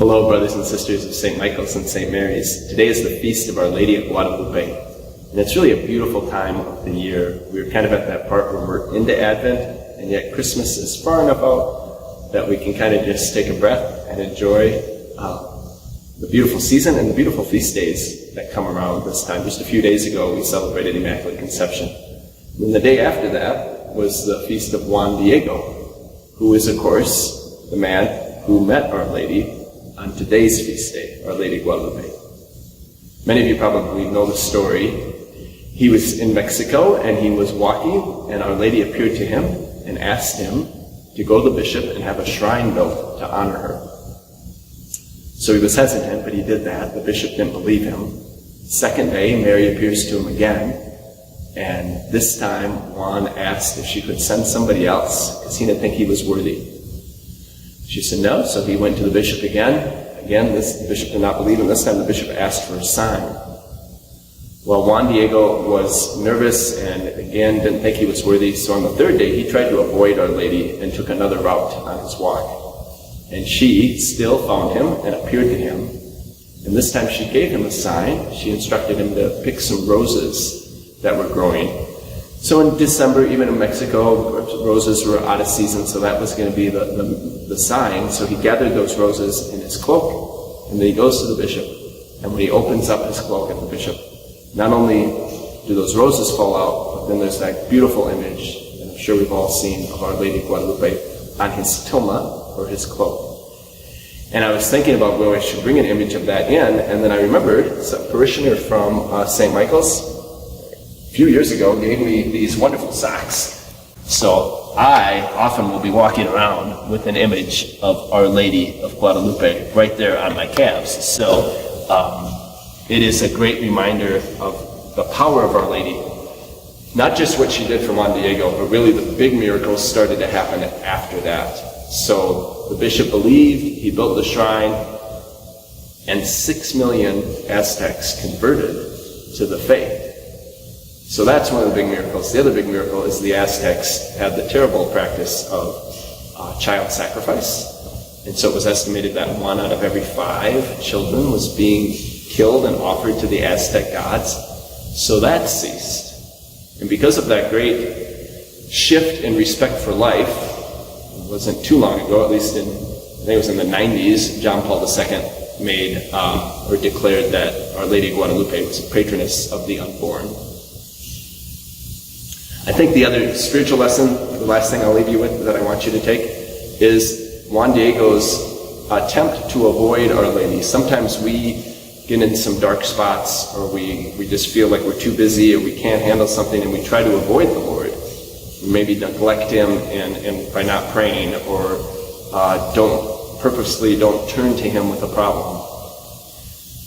Hello, brothers and sisters of St. Michael's and St. Mary's. Today is the feast of Our Lady of Guadalupe, and it's really a beautiful time of the year. We're kind of at that part where we're into Advent, and yet Christmas is far enough out that we can kind of just take a breath and enjoy the beautiful season and the beautiful feast days that come around this time. Just a few days ago, we celebrated Immaculate Conception. And the day after that was the feast of Juan Diego, who is, of course, the man who met Our Lady on today's feast day, Our Lady Guadalupe. Many of you probably know the story. He was in Mexico and he was walking, and Our Lady appeared to him and asked him to go to the bishop and have a shrine built to honor her. So he was hesitant, but he did that. The bishop didn't believe him. Second day, Mary appears to him again, and this time Juan asked if she could send somebody else because he didn't think he was worthy. She said no, so he went to the bishop again. Again, the bishop did not believe him. This time the bishop asked for a sign. Well, Juan Diego was nervous and again didn't think he was worthy, so on the third day he tried to avoid Our Lady and took another route on his walk. And she still found him and appeared to him. And this time she gave him a sign. She instructed him to pick some roses that were growing. So in December, even in Mexico, roses were out of season, so that was going to be the sign. So he gathered those roses in his cloak, and then he goes to the bishop. And when he opens up his cloak at the bishop, not only do those roses fall out, but then there's that beautiful image that I'm sure we've all seen of Our Lady Guadalupe on his tilma, or his cloak. And I was thinking about, well, I should bring an image of that in, and then I remembered a parishioner from St. Michael's a few years ago gave me these wonderful socks. So I often will be walking around with an image of Our Lady of Guadalupe right there on my calves. So it is a great reminder of the power of Our Lady. Not just what she did for Juan Diego, but really the big miracles started to happen after that. So the bishop believed, he built the shrine, and 6 million Aztecs converted to the faith. So that's one of the big miracles. The other big miracle is the Aztecs had the terrible practice of child sacrifice. And so it was estimated that 1 out of every 5 children was being killed and offered to the Aztec gods. So that ceased. And because of that great shift in respect for life, it wasn't too long ago, at least I think it was in the 90s, John Paul II made or declared that Our Lady Guadalupe was a patroness of the unborn. I think the other spiritual lesson, the last thing I'll leave you with that I want you to take, is Juan Diego's attempt to avoid Our Lady. Sometimes we get in some dark spots, or we just feel like we're too busy, or we can't handle something, and we try to avoid the Lord. We maybe neglect him and by not praying, or purposely don't turn to him with a problem.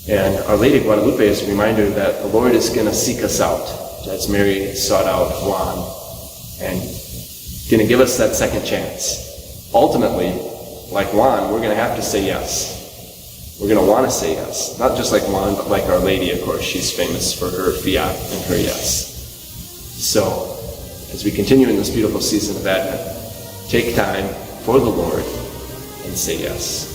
And Our Lady of Guadalupe is a reminder that the Lord is going to seek us out, as Mary sought out Juan, and going to give us that second chance. Ultimately, like Juan, we're going to have to say yes. We're going to want to say yes. Not just like Juan, but like Our Lady, of course. She's famous for her fiat and her yes. So, as we continue in this beautiful season of Advent, take time for the Lord and say yes.